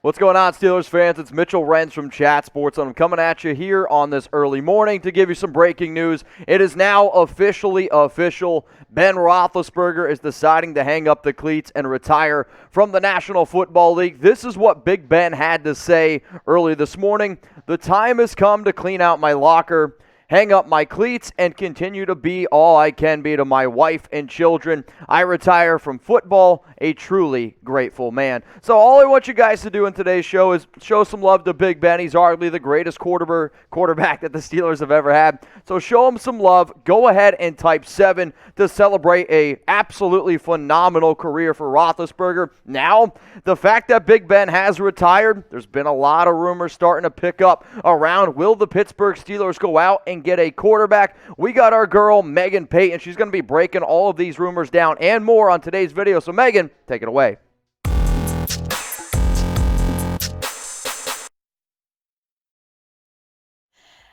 What's going on, Steelers fans? It's Mitchell Renz from Chat Sports, and I'm coming at you here on this early morning to give you some breaking news. It is now officially official. Ben Roethlisberger is deciding to hang up the cleats and retire from the National Football League. This is what Big Ben had to say early this morning. The time has come to clean out my locker, hang up my cleats, and continue to be all I can be to my wife and children. I retire from football, a truly grateful man. So all I want you guys to do in today's show is show some love to Big Ben. He's arguably the greatest quarterback that the Steelers have ever had. So show him some love. Go ahead and type 7 to celebrate a absolutely phenomenal career for Roethlisberger. Now, the fact that Big Ben has retired, there's been a lot of rumors starting to pick up around, will the Pittsburgh Steelers go out and get a quarterback? We got our girl Meghan Payton. She's going to be breaking all of these rumors down and more on today's video. So Meghan, take it away.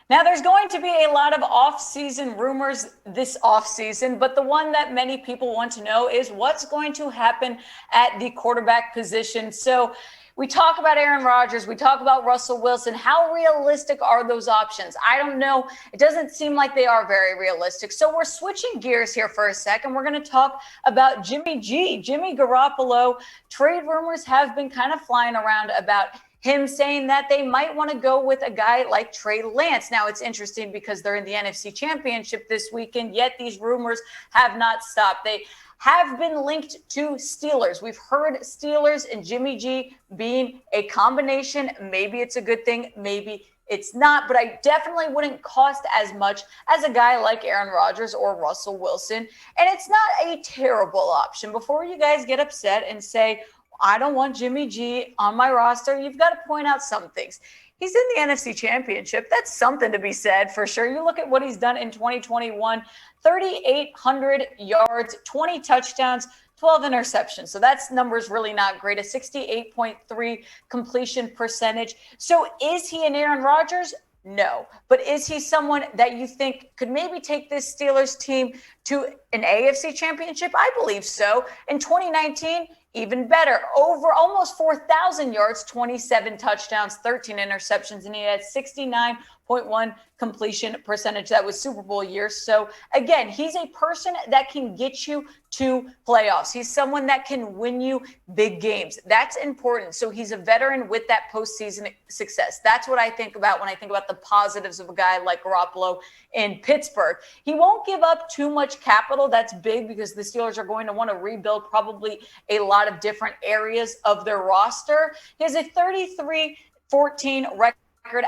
Now, there's going to be a lot of off-season rumors this off-season, but the one that many people want to know is what's going to happen at the quarterback position. So we talk about Aaron Rodgers, we talk about Russell Wilson. How realistic are those options? I don't know. It doesn't seem like they are very realistic. So we're switching gears here for a second. We're going to talk about Jimmy G, Jimmy Garoppolo. Trade rumors have been kind of flying around about him saying that they might want to go with a guy like Trey Lance. Now, it's interesting because they're in the NFC Championship this weekend, yet these rumors have not stopped. They have been linked to Steelers. We've heard Steelers and Jimmy G being a combination. Maybe it's a good thing, maybe it's not, but I definitely wouldn't cost as much as a guy like Aaron Rodgers or Russell Wilson. And it's not a terrible option. Before you guys get upset and say, I don't want Jimmy G on my roster, you've got to point out some things. He's in the NFC Championship. That's something to be said for sure. You look at what he's done in 2021, 3,800 yards, 20 touchdowns, 12 interceptions. So that's numbers really not great. A 68.3 completion percentage. So is he an Aaron Rodgers? No. But is he someone that you think could maybe take this Steelers team to an AFC Championship? I believe so. In 2019, even better, over almost 4,000 yards, 27 touchdowns, 13 interceptions, and he had 69.1 completion percentage. That was Super Bowl year. So again, he's a person that can get you to playoffs. He's someone that can win you big games. That's important. So he's a veteran with that postseason success. That's what I think about when I think about the positives of a guy like Garoppolo in Pittsburgh. He won't give up too much capital. That's big because the Steelers are going to want to rebuild probably a lot of different areas of their roster. He has a 33-14 record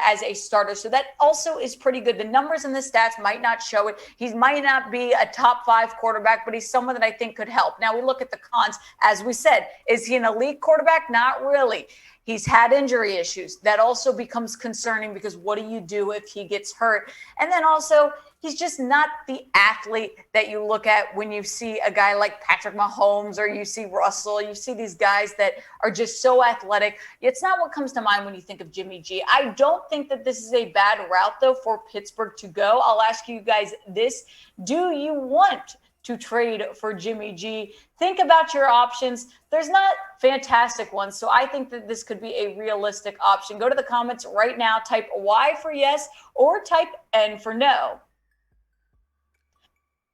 as a starter. So that also is pretty good. The numbers and the stats might not show it. He might not be a top 5 quarterback, but he's someone that I think could help. Now we look at the cons. As we said, is he an elite quarterback? Not really. He's had injury issues. That also becomes concerning because what do you do if he gets hurt? And then also, he's just not the athlete that you look at when you see a guy like Patrick Mahomes or you see Russell. You see these guys that are just so athletic. It's not what comes to mind when you think of Jimmy G. I don't think that this is a bad route, though, for Pittsburgh to go. I'll ask you guys this. Do you want to trade for Jimmy G? Think about your options. There's not fantastic ones, so I think that this could be a realistic option. Go to the comments right now, type Y for yes or type N for no.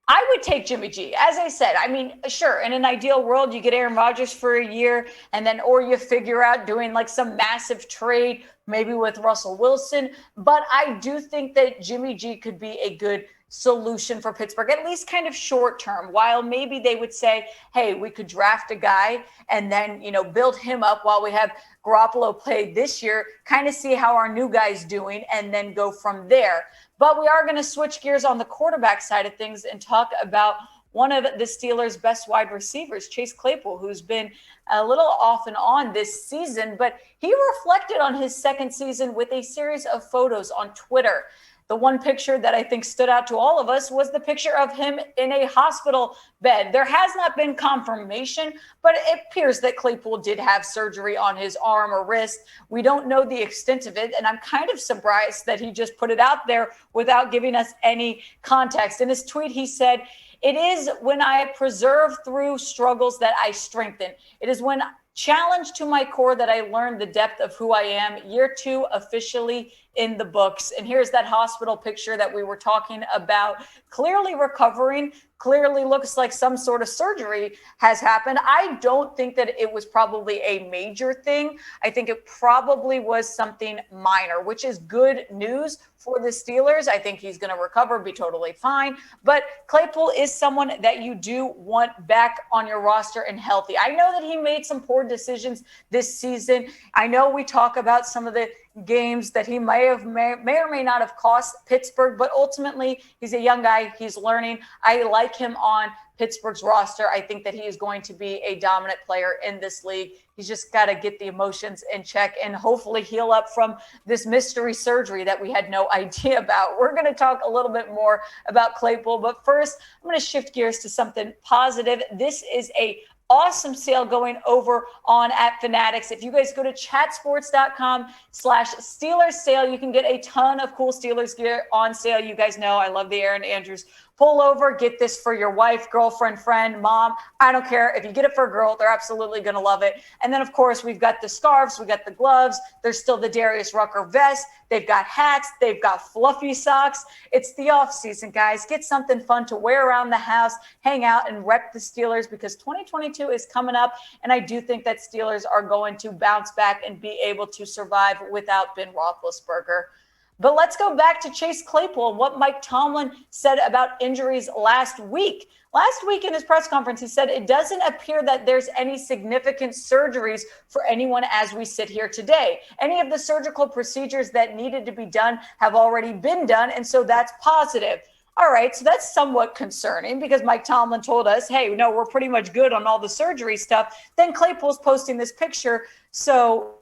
I would take Jimmy G. As I said, I mean, sure, in an ideal world, you get Aaron Rodgers for a year and then, or you figure out doing like some massive trade, maybe with Russell Wilson. But I do think that Jimmy G could be a good solution for Pittsburgh, at least kind of short term, while maybe they would say, hey, we could draft a guy and then, build him up while we have Garoppolo play this year, kind of see how our new guy's doing and then go from there. But we are going to switch gears on the quarterback side of things and talk about one of the Steelers' best wide receivers, Chase Claypool, who's been a little off and on this season, but he reflected on his second season with a series of photos on Twitter. The one picture that I think stood out to all of us was the picture of him in a hospital bed. There has not been confirmation, but it appears that Claypool did have surgery on his arm or wrist. We don't know the extent of it, and I'm kind of surprised that he just put it out there without giving us any context. In his tweet, he said, "It is when I preserve through struggles that I strengthen. It is when Challenge to my core that I learned the depth of who I am. Year 2 officially in the books. And here's that hospital picture that we were talking about. Clearly recovering. Clearly looks like some sort of surgery has happened. I don't think that it was probably a major thing. I think it probably was something minor, which is good news for the Steelers. I think he's going to recover, be totally fine. But Claypool is someone that you do want back on your roster and healthy. I know that he made some poor decisions this season. I know we talk about some of the games that he may or may not have cost Pittsburgh, but ultimately he's a young guy. He's learning. I like him on Pittsburgh's roster. I think that he is going to be a dominant player in this league. He's just got to get the emotions in check and hopefully heal up from this mystery surgery that we had no idea about. We're going to talk a little bit more about Claypool, but first I'm going to shift gears to something positive. This is a awesome sale going over on at Fanatics. If you guys go to chatsports.com/Steelers sale, you can get a ton of cool Steelers gear on sale. You guys know I love the Aaron Andrews pullover. Get this for your wife, girlfriend, friend, mom. I don't care. If you get it for a girl, they're absolutely going to love it. And then, of course, we've got the scarves. We got the gloves. There's still the Darius Rucker vest. They've got hats. They've got fluffy socks. It's the off season, guys. Get something fun to wear around the house, hang out, and rep the Steelers because 2022 is coming up. And I do think that Steelers are going to bounce back and be able to survive without Ben Roethlisberger. But let's go back to Chase Claypool, what Mike Tomlin said about injuries last week. Last week in his press conference, he said it doesn't appear that there's any significant surgeries for anyone as we sit here today. Any of the surgical procedures that needed to be done have already been done, and so that's positive. All right, so that's somewhat concerning because Mike Tomlin told us, hey, no, we're pretty much good on all the surgery stuff. Then Claypool's posting this picture, so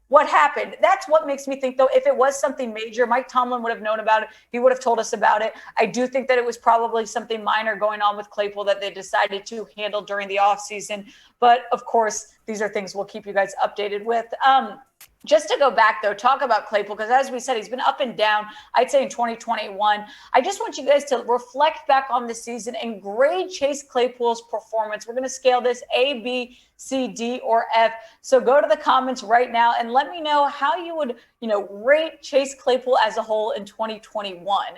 what happened? That's what makes me think, though, if it was something major, Mike Tomlin would have known about it. He would have told us about it. I do think that it was probably something minor going on with Claypool that they decided to handle during the offseason. But, of course, these are things we'll keep you guys updated with. Just to go back, though, talk about Claypool, because as we said, he's been up and down, I'd say in 2021. I just want you guys to reflect back on the season and grade Chase Claypool's performance. We're going to scale this A, B, C, D, or F. So go to the comments right now and let me know how you would, rate Chase Claypool as a whole in 2021.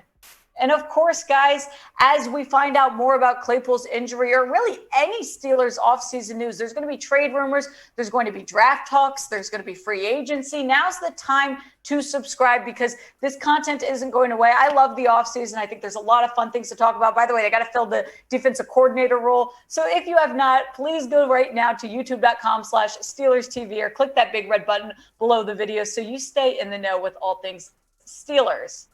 And of course, guys, as we find out more about Claypool's injury or really any Steelers offseason news, there's going to be trade rumors, there's going to be draft talks, there's going to be free agency. Now's the time to subscribe because this content isn't going away. I love the offseason. I think there's a lot of fun things to talk about. By the way, they got to fill the defensive coordinator role. So if you have not, please go right now to youtube.com/Steelers TV or click that big red button below the video so you stay in the know with all things Steelers.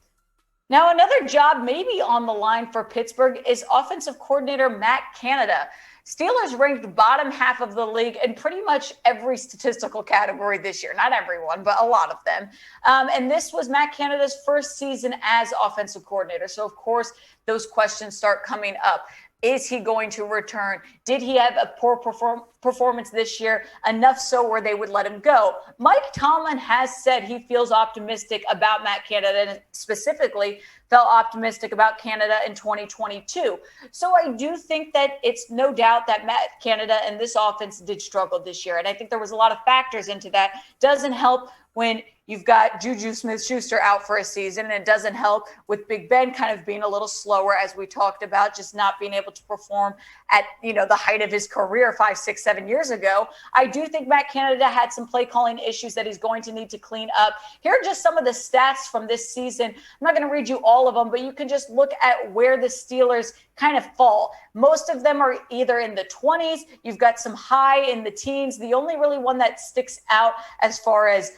Now, another job maybe on the line for Pittsburgh is offensive coordinator Matt Canada. Steelers ranked bottom half of the league in pretty much every statistical category this year. Not everyone, but a lot of them. And this was Matt Canada's first season as offensive coordinator. So, of course, those questions start coming up. Is he going to return? Did he have a poor performance this year, enough so where they would let him go? Mike Tomlin has said he feels optimistic about Matt Canada and specifically felt optimistic about Canada in 2022. So I do think that it's no doubt that Matt Canada and this offense did struggle this year. And I think there was a lot of factors into that. Doesn't help when you've got Juju Smith-Schuster out for a season, and it doesn't help with Big Ben kind of being a little slower, as we talked about, just not being able to perform at, the height of his career 5, 6, 7 years ago. I do think Matt Canada had some play calling issues that he's going to need to clean up. Here are just some of the stats from this season. I'm not going to read you all of them, but you can just look at where the Steelers kind of fall. Most of them are either in the 20s. You've got some high in the teens. The only really one that sticks out as far as,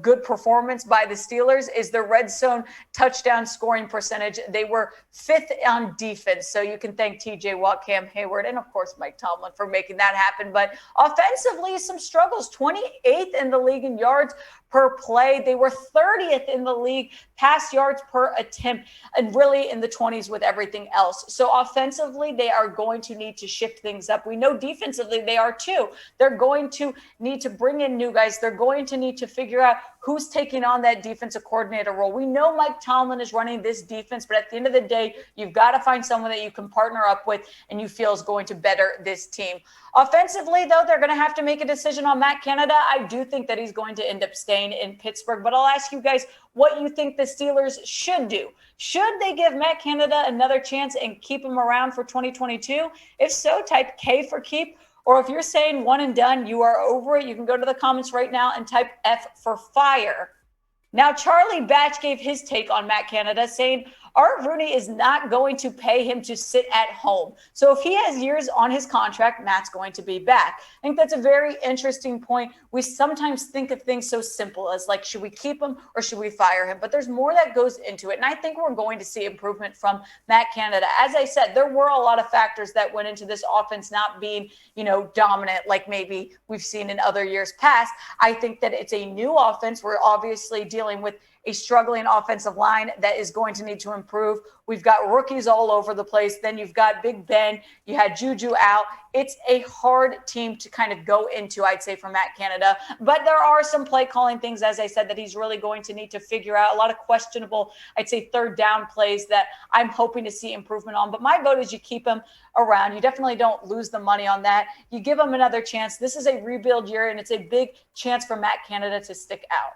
good performance by the Steelers is the red zone touchdown scoring percentage. They were 5th on defense. So you can thank TJ Watt, Cam Hayward, and of course Mike Tomlin for making that happen. But offensively, some struggles. 28th in the league in yards per play. They were 30th in the league pass yards per attempt, and really in the 20s with everything else. So offensively, they are going to need to shift things up. We know defensively they are too. They're going to need to bring in new guys. They're going to need to figure out who's taking on that defensive coordinator role. We know Mike Tomlin is running this defense, but at the end of the day, you've got to find someone that you can partner up with and you feel is going to better this team. Offensively, though, they're going to have to make a decision on Matt Canada. I do think that he's going to end up staying in Pittsburgh, but I'll ask you guys what you think the Steelers should do. Should they give Matt Canada another chance and keep him around for 2022? If so, type K for keep. Or if you're saying one and done, you are over it, you can go to the comments right now and type F for fire. Now, Charlie Batch gave his take on Matt Canada, saying Art Rooney is not going to pay him to sit at home. So if he has years on his contract, Matt's going to be back. I think that's a very interesting point. We sometimes think of things so simple as like, should we keep him or should we fire him? But there's more that goes into it. And I think we're going to see improvement from Matt Canada. As I said, there were a lot of factors that went into this offense not being, dominant like maybe we've seen in other years past. I think that it's a new offense. We're obviously dealing with a struggling offensive line that is going to need to improve. We've got rookies all over the place. Then you've got Big Ben. You had Juju out. It's a hard team to kind of go into, I'd say, for Matt Canada. But there are some play calling things, as I said, that he's really going to need to figure out. A lot of questionable, I'd say, third down plays that I'm hoping to see improvement on. But my vote is you keep him around. You definitely don't lose the money on that. You give him another chance. This is a rebuild year, and it's a big chance for Matt Canada to stick out.